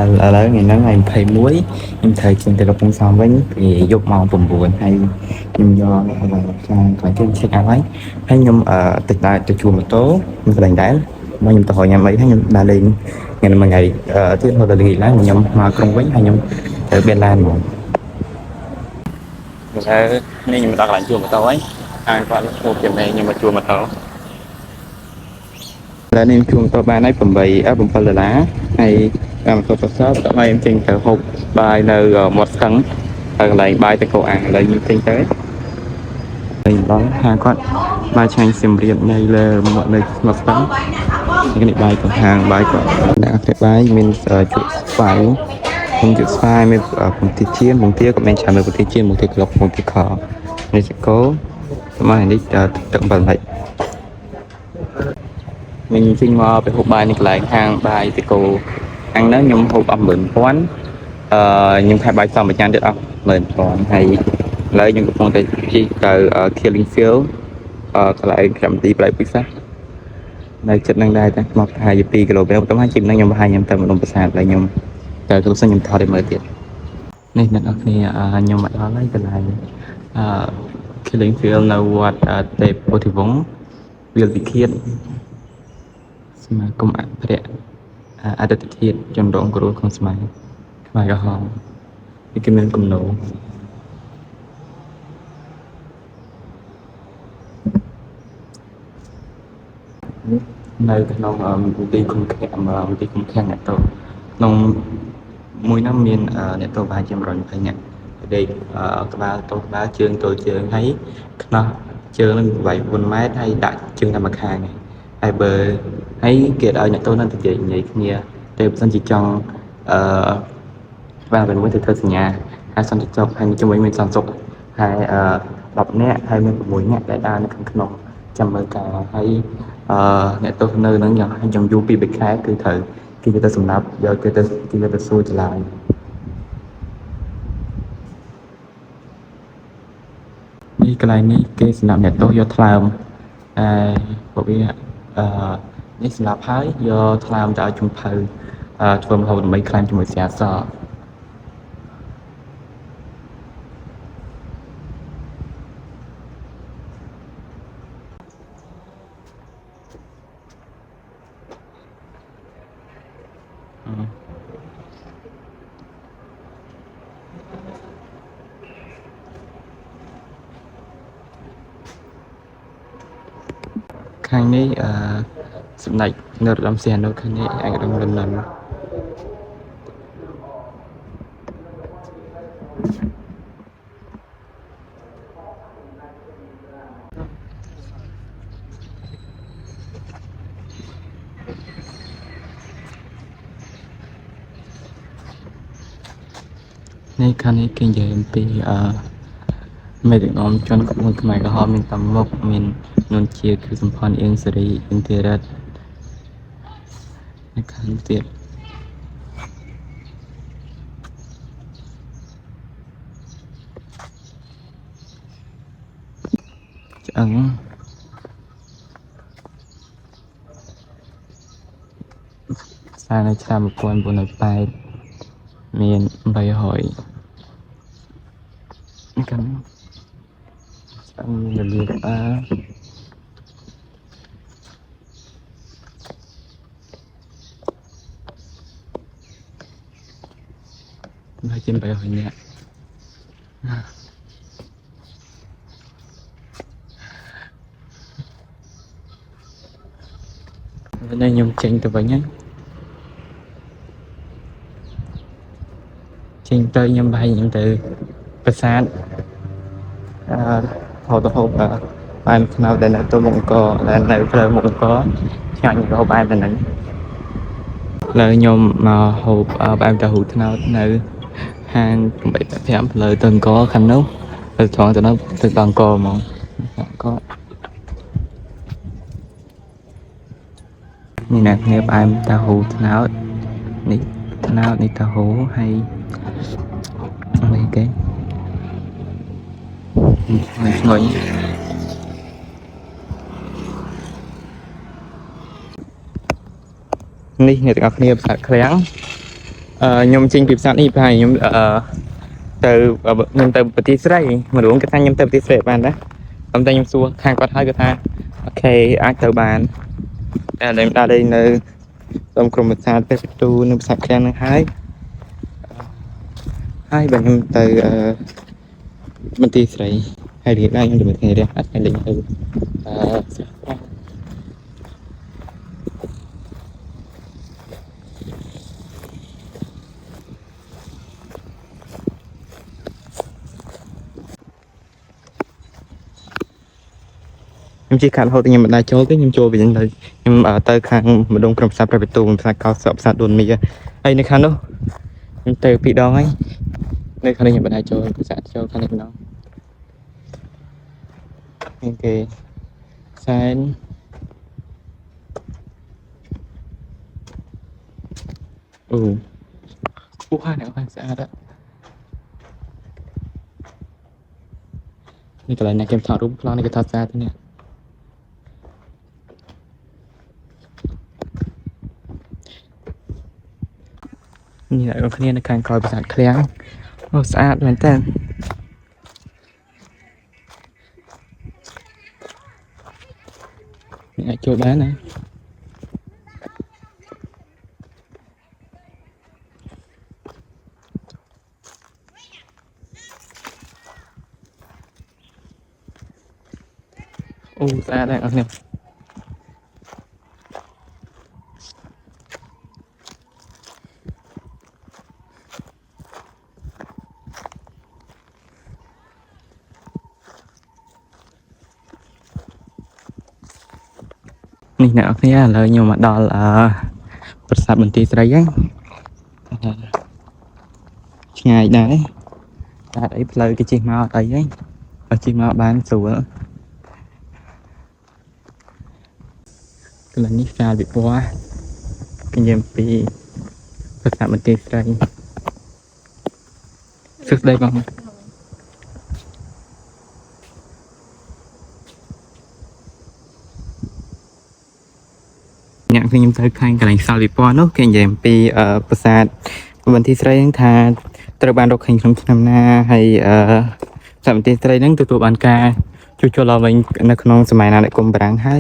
ឥឡូវថ្ងៃហ្នឹងថ្ងៃ21ខ្ញុំត្រូវចេញទៅកំពង់សោមវិញពីយប់ម៉ោង9ហើយខ្ញុំយកខាងកន្លែងគេ check out ហើយខ្ញុំទៅជួលម៉ូតូខ្ញុំកន្លែងដែរមកខ្ញុំទៅរកញ៉ាំអីហើយខ្ញុំដើរលេងថ្ងៃមួយថ្ងៃទៀតមកដល់ល្ងាចឡើងខ្ញុំមកក្រុងវិញហើយខ្ញុំទៅបៀនឡានហ្មងឥឡូវនេះខ្ញុំដល់កន្លែងជួលម៉ូតូហើយហើយគាត់ជួបជាមួយខ្ញុំមកជួលម៉ូតូឥឡូវនេះខ្ញុំជួលម៉ូតូបានហើយ$7ហើយម៉ូតូប្រសើរតោះខ្ញុំចេញទៅហូបបាយនៅមាត់ស្ទឹងហើយកន្លែងបាយទៅកោអាំងឥឡូវខ្ញុំចេញទៅហើយដល់ហាងគាត់បាយឆ្ងាញ់សៀមរាបនៅលើមាត់នៅមាត់ស្ទឹងនេះបាយទៅហាងបាយគាត់ដាក់តែបាយមានជក់ស្វាយខ្ញុំជក់ស្វាយមានពងទាចៀនពងទាក៏មានច្រើនលើពងទាចៀនពងទាក្លុកពងទាខនេះសាគោសម្រាប់នេះទឹកបន្តិចmình xin vàoไปហូបបាយនេះកន្លែងហាងបាយទីកូខាងហ្នឹងខ្ញុំហូបអស់10,000ខ្ញុំខែបាយសំមួយចានទៀតអស់10,000ហើយឥឡូវខ្ញុំកំពុងតែជិះទៅ Killing Field កន្លែងក្រុមទីប្រៃពិសានៅចិត្តហ្នឹងដែរតែមកប្រហែលជា2គីឡូម៉ែត្រទៅហើយជិះហ្នឹងខ្ញុំប្រហែលខ្ញុំទៅម្ដុំប្រាសាទហើយខ្ញុំទៅគ្រូសិនខ្ញុំថតឲ្យមើលទៀតនេះអ្នកនរគ្នាខ្ញុំមកដល់ហើយកន្លែងKilling Field នៅវត្តទេពពោធិវង្សវាលវិឃាតសមាគមអភិរក្សអតីតជាតិជនរងគ្រោះក្នុងសម័យខ្មែរក្រហមនេះគឺមានគំនូរនៅក្នុងមន្ទីរឃុំឃាំងអ្នកទោសក្នុងមួយនោះមានអ្នកទោសប្រហែលជា120នាក់ដេកក្បាលទោសក្បាលជើងទល់ជើងហើយខ្នោះជើងនឹងវាយ4ម៉ែត្រហើយដាក់ជើងតែម្ខាងហើយបើហើយគេឲ្យអ្នកទោសនឹងទៅនិយាយគ្នាតែបើសិនជាចង់បានពេលមួយទៅធ្វើសញ្ញាហើយសន្តិសុខហើយជាមួយមានសន្តិសុខហើយ10នាក់ហើយមាន6នាក់ដែលដើរនៅខាងក្នុងចាំមើលការហើយអ្នកទោសនៅនឹងយ៉ាងយូរពី3ខែគឺត្រូវគេទៅសម្រាប់យកគេទៅសួរចម្លើយនេះកន្លែងនេះគេសម្រាប់អ្នកទោសយកថ្លើមពួកវានេះសម្រាប់ហើយយកថ្លើមទៅឲ្យជំភៅធ្វើម្ហូបដើម្បីខ្លាញ់ជាមួយស្រាសខាងនេះសម្ដេចនរោត្តមសីហនុខាងនេះឯកឧត្តមលន់នល់នេះខាងនេះគេនិយាយអំពីមេដឹកនាំជនក្បួនខ្មែរក្រហមមានតាមមុខមាននួនជាគឺសម្ផនអៀងសេរីអ៊ីនធីរ៉ាត់នៅខាងទៀតឆ្អឹងសារនៅឆ្នាំ1980មាន300កាន់ឆ្អឹងមានរបៀបហើយជា300នាក់វិញខ្ញុំចេញទៅវិញហ្នឹងចេញទៅខ្ញុំប្រហែលខ្ញុំទៅប្រាសាទហៅទៅហូបបាយខ្នោដែលនៅទៅមុខអង្គរដែលនៅផ្លូវមុខអង្គរឆ្ងាញ់ហូបបាយតែហ្នឹងឥឡូវខ្ញុំមកហូបបាយតាហ៊ូថ្នោតនៅហាង885ផ្លូវទៅអង្គរខាងនោះទៅត្រង់ទៅនោះទៅដល់អង្គរហ្មងគាត់នេះណាគ្នាផ្អែមតាហ៊ូថ្នោតនេះថ្នោតនេះតាហ៊ូហើយនេះគេឆ្ងាញ់នេះអ្នកទាំងអស់គ្នាភាសាឃ្លាំង nhom chinh kịp sẵn đi phải nhom từ nhom từ bờ tít sấy mà đúng cái thang nhom từ bờ tít sấy bạn đó ông ta nhom xua thang quát hai cái thang ok ai từ bàn đem ra đây nơi ông cùng một sát tới tu nơi sát khen nơi hai bạn nhom từ bờ tít sấy hai đứa này nhom được một ngày đấy hai đứa từ em chỉ khăn thôi thì mình đã chơi cái em chơi về những lời em ở tới khang một đông cầm sạp ra tu mình phải cao sập sạt đồn mì ấy này khăn đâu em từ bị đau ấy đây khăn này mình đã chơi cái sạt chơi khăn này nó ok sen hai này khoan xa đóนี่ก็เลยนะเกมถอดรูปพลาดในกระทัดแซ่ตัวเนี่ยนี่แหละเราคะแนนในการคอยประสานเคลี้ยงโอ้สะอาดเหมือนกันนี่โจทย์แล้วนะโอ้สะอาดเลยเอาเนี่ยนี่นะเนี่ยเลยnhiều mà đó làประสาทบันทีสายยังไงได้đấy lời cái chuyện mà tại ấy ở chuyện mà bán sủa cái là nít pha bị quá cái nhầm bịประสาทบันทีสายsức đây bằng nhận khi nhầm tới khanh cái lạnh sao bị quá nó cái nhầm bịประสาทบันทีสายยังทาตระบานรกแห่งของนำนาให้สามตีสไลนั่งตัวบานกาจู่ๆเราเป็นนักน้องสมัยนั้นได้กลมบรังให้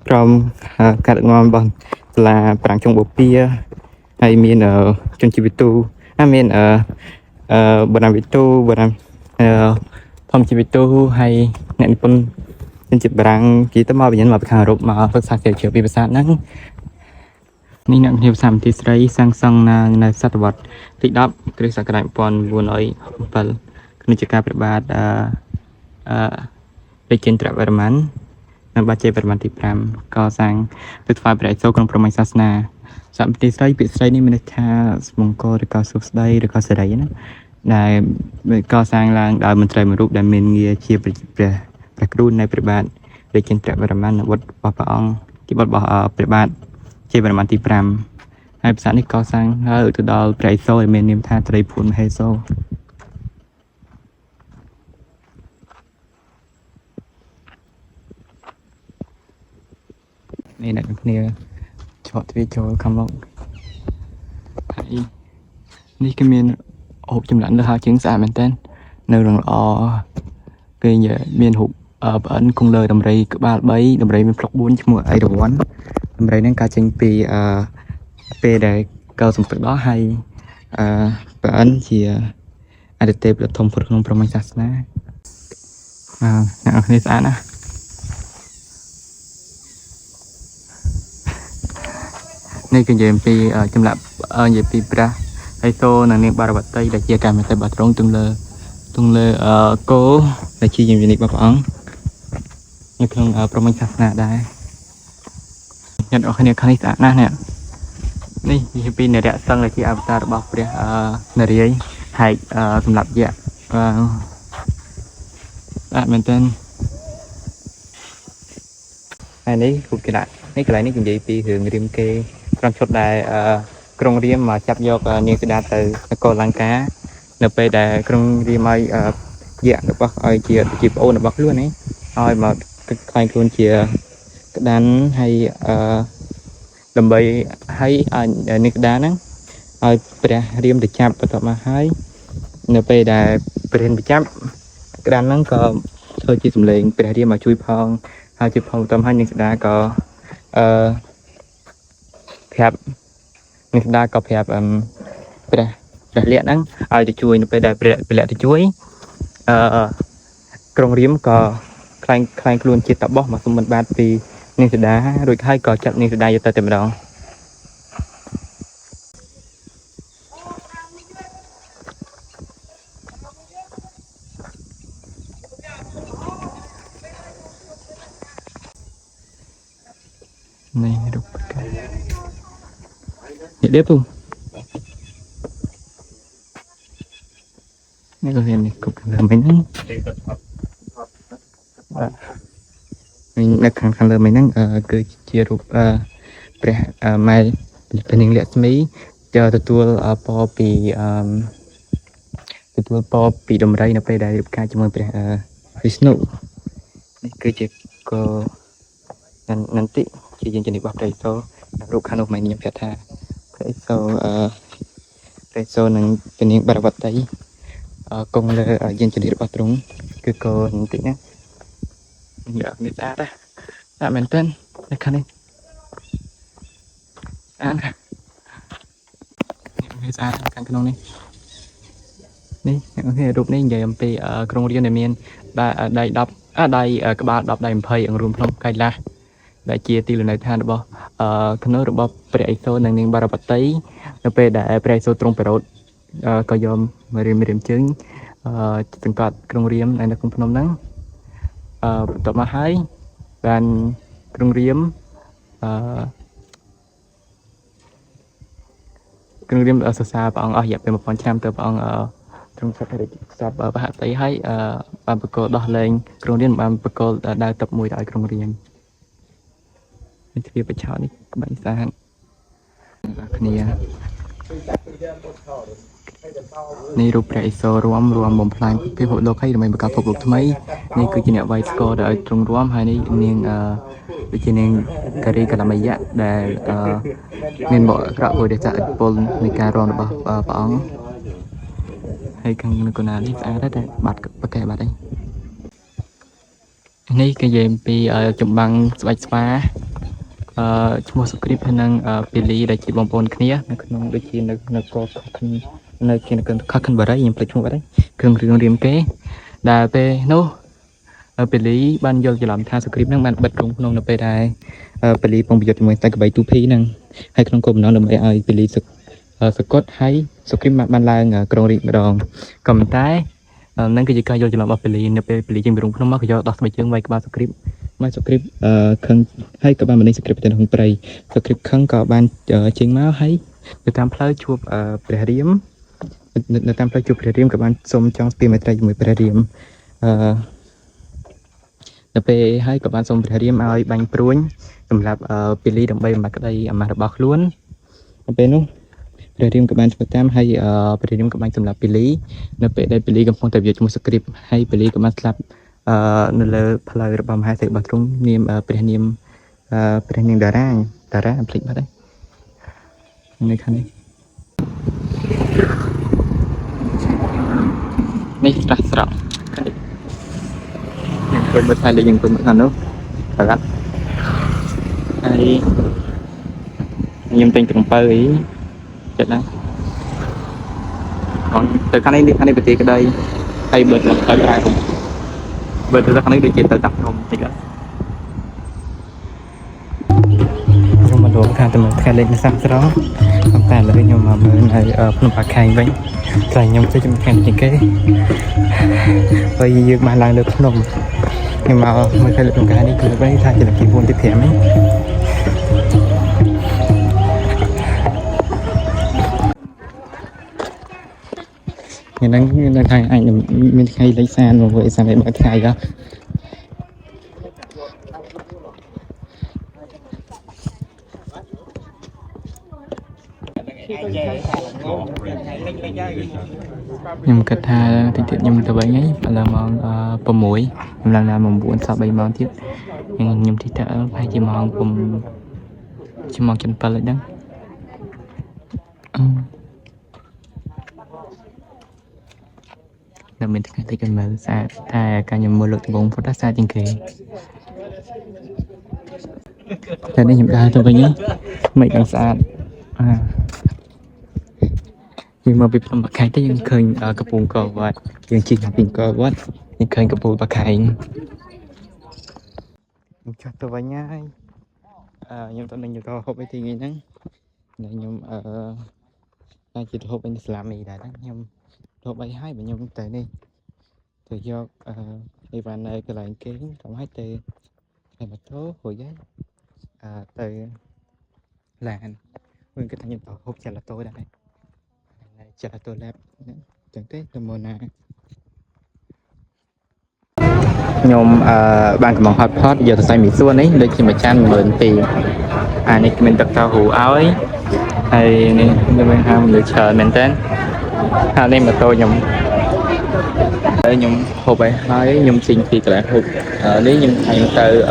พร้อมการงอนบอลลาปรางจงบุปีให้มีจนชีวิตตูมีบรรวิตูบรรพอมชีวิตตูให้เงินปนเป็นจิตบรังกีตมาเป็นยันมาเป็นคารบมาภาษาเกี่ยวกับภาษานั้นนี่นักเรียนสามทิศไรสร้างสร้างในศตวรรษที่ดับคริสต์ศักราชปอนบุญอ้อยเปิลคณิจการประบาดไปเจนตระบรมันนักบาดเจ็บประมาณที่พรำก่อสร้างตึกไฟประดับโซ่กรงประมาณศาสนาสามทิศไรปิดไรนี่มันค่ามงคลหรือก่อสุขได้หรือก่อเสด็จนะได้ก่อสร้างลางดาวมันไตรมรูปได้เมนเงียเชียประกรุ่นในประบาดไปเจนตระบรมันวัดปะปะองที่วัดประบาดเจประมาณที่พรำให้ภาษาที่ก่อสร้างแล้วอุตดอลไตรโซ่เมนนิมท่าไตรพูนไฮโซนี่นะเนี่ยชอตวิจคำลงนี่ก็มีหกจำหลังเลยฮะchứng xã mình tên nơi rằng cái nhà miền hụt ẩn cùng lời đầm rây cứ ba bấy đầm rây mình flop bốn chứ mùa ấy đồ quán đầm rây nên cá chênh pi p để cao sủng tự đó hay ẩn thì ADT là thông phật không promote sát na nào đây xã naนี่คือเยมปีจำหลับเยมปีปลาไอโซนั่นนี่บาร์บัตเตย์ได้เจียการมาแต่บัตรตรงตึงเลยโก้ได้ชี้ยิมยินิกมาฟังนี่คือประมาณศาสนาได้ยันออกคะแนนคณิตศาสตร์นะเนี่ยนี่เยมปีเนี่ยเดี๋ยวตั้งเลยที่อัลตาร์บอกเรียนารีให้สำหรับเยอะเหมือนกันอันนี้คือกระดาษนี่กระดาษนี่คือเยมปีคือริมเกtrong chốt đài krong riêng mà chắp vô những cái đá từ cô lăng cá nộp về đài krong riêng ai dạng được bác ai chỉ ôn được bác luôn ấy ai mà cái luôn chia cái đàn hay ដើម្បីឲ្យនេះក្តារហ្នឹងឲ្យព្រះរាមទៅចាប់បន្ទាប់មកហើយនៅពេលដែលព្រះរាមទៅចាប់ក្តារហ្នឹងក៏ធ្វើជាសម្លេងព្រះរាមមកជួយផងហើយជួយផងតាមហើយនេះក្តារក៏អឺប្រាប់នេះក្តារក៏ប្រាប់ព្រះលក្ខណ៍ហ្នឹងឲ្យទៅជួយនៅពេលដែលព្រះលក្ខណ៍ទៅជួយក្រុងរាមក៏ខ្លែងខ្លួនជាតបោះមកសុំបន្បាទពីនាងសីតារួចហើយក៏ចាប់នាងសីតាយកទៅតែម្ដងនេះរូបកាយនេះដេបពុំនេះក៏មាននេះគ្រប់ខាងលើមិញហ្នឹងនៅខាងលើមិញហ្នឹងគឺជារូបព្រះម៉ែព្រះនាងលក្ខស្មីទទួលពរពីទទួលពរពីដំរីនៅពេលដែលរៀបការជាមួយព្រះវិស្ណុនេះគឺជាក៏នន្តិជាយើងជំនិបរបស់ព្រះឥសូររូបខាងនោះមិនខ្ញុំប្រាប់ថាព្រះឥសូរនឹងព្រះនាងបារវត្តីគង់លើយើងជំនិបរបស់ទ្រង់គឺក៏នន្តិណានេះស្អាតណាស់មែនទែនតែខាងនេះស្អាតនេះស្អាតខាងក្នុងនេះអូខេរូបនេះនិយាយអំពីក្រុងរាពណ៍ដែលមានដៃ10ដៃក្បាល10ដៃ20អង្គរួមភ្នំកៃឡាសដែលជាទីលំនៅឋានរបស់ធ្នូរបស់ព្រះឥសូរនិងនាងបារវត្តីនៅពេលដែលព្រះឥសូរទ្រង់ប្ររោធក៏យករៀមជើងសង្កត់ក្រុងរាពណ៍នៅក្នុងភ្នំហ្នឹងបន្ទាប់មកហើយបានក្រុងរាពណ៍សរសើរព្រះអង្គអស់រយៈពេល1000ឆ្នាំទៅព្រះអង្គទ្រង់សព្វរិទ្ធសពបហតីហើយបានបកគោដោះលែងក្រុងរាពណ៍បានបកគោដើរទឹកមួយទៅឲ្យក្រុងរាពណ៍នេះជាបច្ឆោនេះក្បាច់ស្អាតគ្នានេះរូបព្រះឥសូររួមបំផ្លាញពិភពលោកឲ្យដើម្បីបង្កើតពិភពលោកថ្មីនេះគឺជាអ្នកវាយស្គរទៅឲ្យទ្រង់រួមហើយនេះនាងដូចជានាងការីកលមយៈដែលមានបកក្រក់មួយដែលចាក់ឥទ្ធិពលនៃការរងរបស់ព្រះអង្គហើយខាងកណ្ដាលនេះស្អាតតែបាត់ប្រកែបាត់ហើយនេះគេនិយាយពីចម្បាំងស្បែកស្វាឈ្មោះសុគ្រីពហើយនិងពីលីដែលជាបងប្អូនគ្នានៅក្នុងដូចជានៅកោនៅជាខខិនបារីខ្ញុំភ្លេចឈ្មោះបាត់ហើយគ្រឿងរៀមគេដែលពេលនោះពីលីបានយល់ច្រឡំថាសុគ្រីពនឹងបានបិទក្រុងភ្នំនៅពេលដែលពីលីពងប្រយុទ្ធជាមួយតែកបីទូភីហ្នឹងហើយក្នុងគោលបំណងដើម្បីឲ្យពីលីសកត់ហើយសុគ្រីពបានឡើងក្រុងរាពណ៍ម្ដងក៏ប៉ុន្តែនឹងគឺជាការយល់ច្រឡំរបស់ពីលីនៅពេលពីលីចេញពីក្រុងភ្នំមកក៏យកដោះស្បែកជើងវាយក្បាលសុគ្រីពខឹងហើយក៏បានបណ្ដេញសុគ្រីពទៅក្នុងព្រៃសុគ្រីពខឹងក៏បានចេញមកហើយទៅតាមផ្លូវជួបព្រះរាមនៅតាមផ្លូវជួបព្រះរាមក៏បានសូមចង់ស្ពាយមេត្រីជាមួយព្រះរាមនៅពេលហើយក៏បានសូមព្រះរាមឲ្យបាញ់ព្រួញសម្រាប់ពីលីដើម្បីបំបត្តិក្តីអាម៉ាស់របស់ខ្លួននៅពេលនោះព្រះរាមក៏បានធ្វើតាមហើយព្រះរាមក៏បានសម្លាប់ពីលីនៅពេលដែលពីលីកំពុងតែវាយជាមួយសុគ្រីពហើយពីលីក៏បានស្លាប់នៅលើផ្លូវរបស់មហាសេដ្ឋីរបស់ទ្រង់នាមព្រះនាងតារាភ្លេចបាត់ហើយនៅខាងនេះស្រស់ស្រស់ខ្ញុំមើលថៃលេងខ្ញុំមើលខាងនោះប្រកាសហើយខ្ញុំទិញកំពៅអីចិត្តណាcòn ទៅខាងនេះប្រទេសក្តីហើយបើទៅក្រៅបើទៅខាងនេះដូចជាទៅដាក់នំតិចខ្ញុំមកលោកថាទៅមើលថ្ងៃលេខនៅសាំស្រងតែឥឡូវខ្ញុំមកមើលនៅភ្នំបាខែងវិញតែខ្ញុំទៅជំនាញជាងគេហើយយើងបានឡើងលើភ្នំខ្ញុំមកមើលថ្ងៃលេខក្នុងការនេះគឺវិញថាជាលក្ខទី4ទី5ហ្នឹងនឹងថ្ងៃអញមានថ្ងៃលេខសានមកវិញសានតែបើថ្ងៃក៏ខ្ញុំគិតថាតិចទៀតខ្ញុំទៅវិញហើយឥឡូវម៉ោង6ខ្ញុំឡើងដល់ម៉ោង9សោះ3ម៉ោងទៀតខ្ញុំទីទៅប្រហែលជាម៉ោង chỉ mong chân lại đó là mình thấy cái mở xa thà cả những mưa lực vùng phát ra xa trên kề thế nên chúng ta tôi với nhớ mấy càng xa nhưng mà bị làm bạc khai tới những khơi ở cái vùng cờ vậy những chỉ là tình cờ quá những khơi cái vùng bạc khai cho tôi với nhá nhưng tôi nên nhiều tôi không biết thì nghĩ nắng nhưng đang chỉ hộp bên làm gì đã nhưng hộp bay hai bệnh nhân tại đây từ do Ivan này cái lại kiến trong hai từ này mà số hồi giấy từ làng nguyên cái thằng nhân tộc hộp chả là tôi đây chả là tôi làm chẳng thế tôi mua nè nhôm ban cái món hot pot giờ tôi xài mì xuân ấy đây chỉ mà chan mượn tiền này mình đặt tao hủ áo ấy hay này mình ham được chờ mình tên này mà tôi nhung để nhung hộp bài hai nhung xin thì lại hộp lý nhung thành từ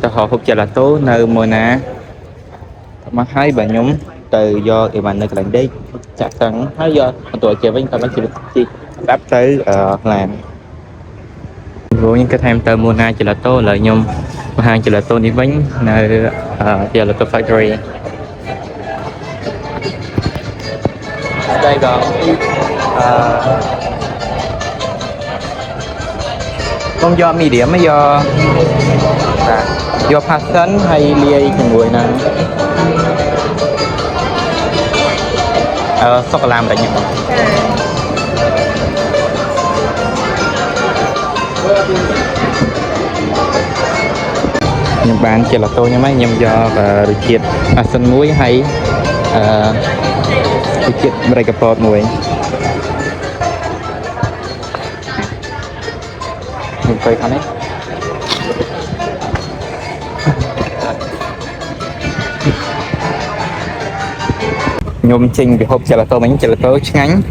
tao họ hộp chả là tố nơi mùa nè mà hai bà nhung từ do thì bạn nơi cái đi chắc chắn hai do tuổi trẻ với tao mới chỉ đáp tới làm vô những cái thêm từ mùa na chỉ là tô lợi nhung hàng chỉ là tô đi bánh nơi giờ là tô factory đây còn không do mì điểm mới do passion hay lia cùng người nè sô cô la đấy nhỉ nhưng bạn chỉ là tôi nha mấy nhưng do được chiết sân muối hay được chiết bày cặp bọt muối mình phải khăn đấy nhôm trình bị hộp chả là tôi bánh chả là tôi ngánh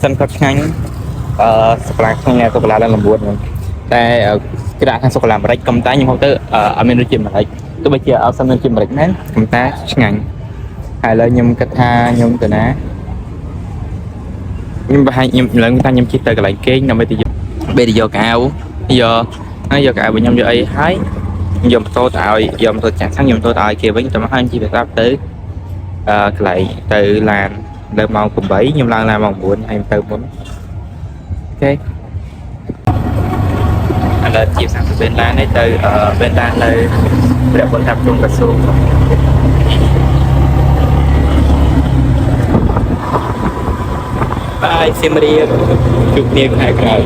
sân có ngánh sô cô la đang làm buồn rồiแต่cái đạn sô cô la mà đấy cầm tay nhưng không tới mình nói chuyện mà đấy tôi bây giờ xong nói chuyện mà đấy nén cầm tay ngành hay là nhung cách ha nhung từ ná nhưng mà hai nhung lần ta nhung chỉ tới cái lại kế nằm bây giờ cao giờ cả bị nhung giờ ấy hái dòng tôi tạo dòng tôi chẳng sáng dòng tôi tạo kia với tầm hai chỉ phải đáp tới lại từ làm đời màu cùng bảy nhưng làm màu buồn hay từ muốn ok lên chiều sáng từ bên lan ấy từ bên lan nơi để bọn tập trung cả xuống bye xem đi chụp niềm hai cái